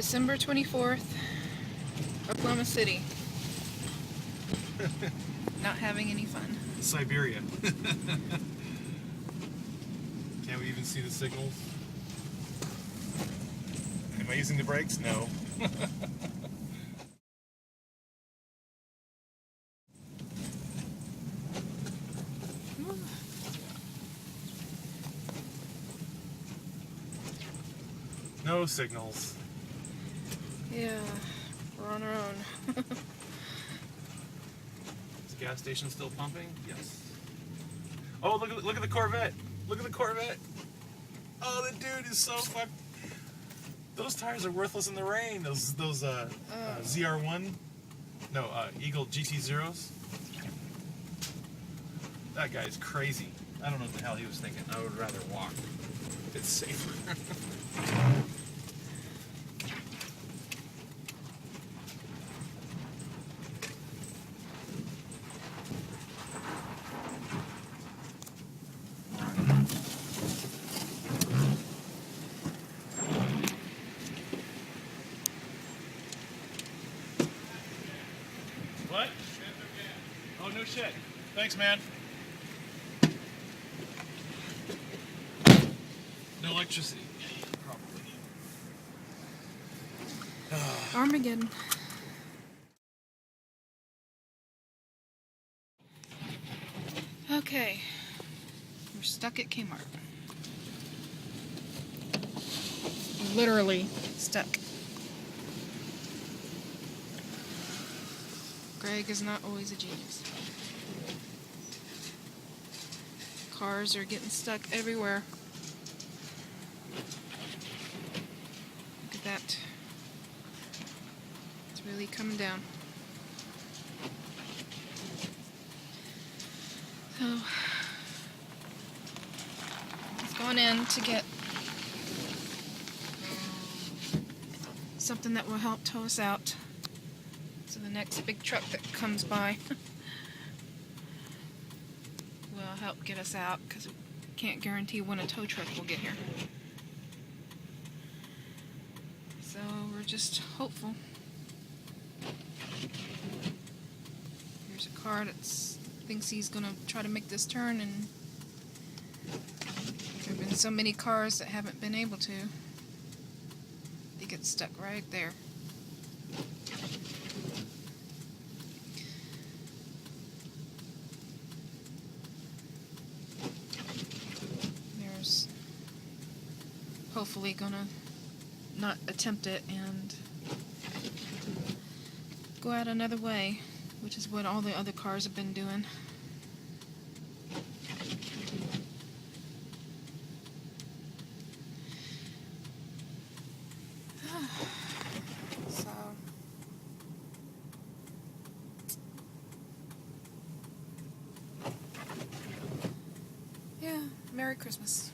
December 24th, Oklahoma City. Not having any fun. Siberia. Can't we even see the signals? Am I using the brakes? No. No signals. Yeah, we're on our own. Is the gas station still pumping? Yes. Oh, look at the Corvette. Look at the Corvette. Oh, the dude is so fucked. Those tires are worthless in the rain. Those ZR1. No, Eagle GT0s. That guy's crazy. I don't know what the hell he was thinking. I would rather walk. It's safer. What? Oh, no shit. Thanks, man. No electricity, probably. Armageddon. Okay, we're stuck at Kmart. Literally stuck. Greg is not always a genius. Cars are getting stuck everywhere. Look at that. It's really coming down. So, he's gone in to get something that will help tow us out. So the next big truck that comes by will help get us out, because we can't guarantee when a tow truck will get here. So we're just hopeful. Here's a car that thinks he's going to try to make this turn, and there have been so many cars that haven't been able to. They get stuck right there. There's hopefully gonna not attempt it and go out another way, which is what all the other cars have been doing. So, yeah, Merry Christmas.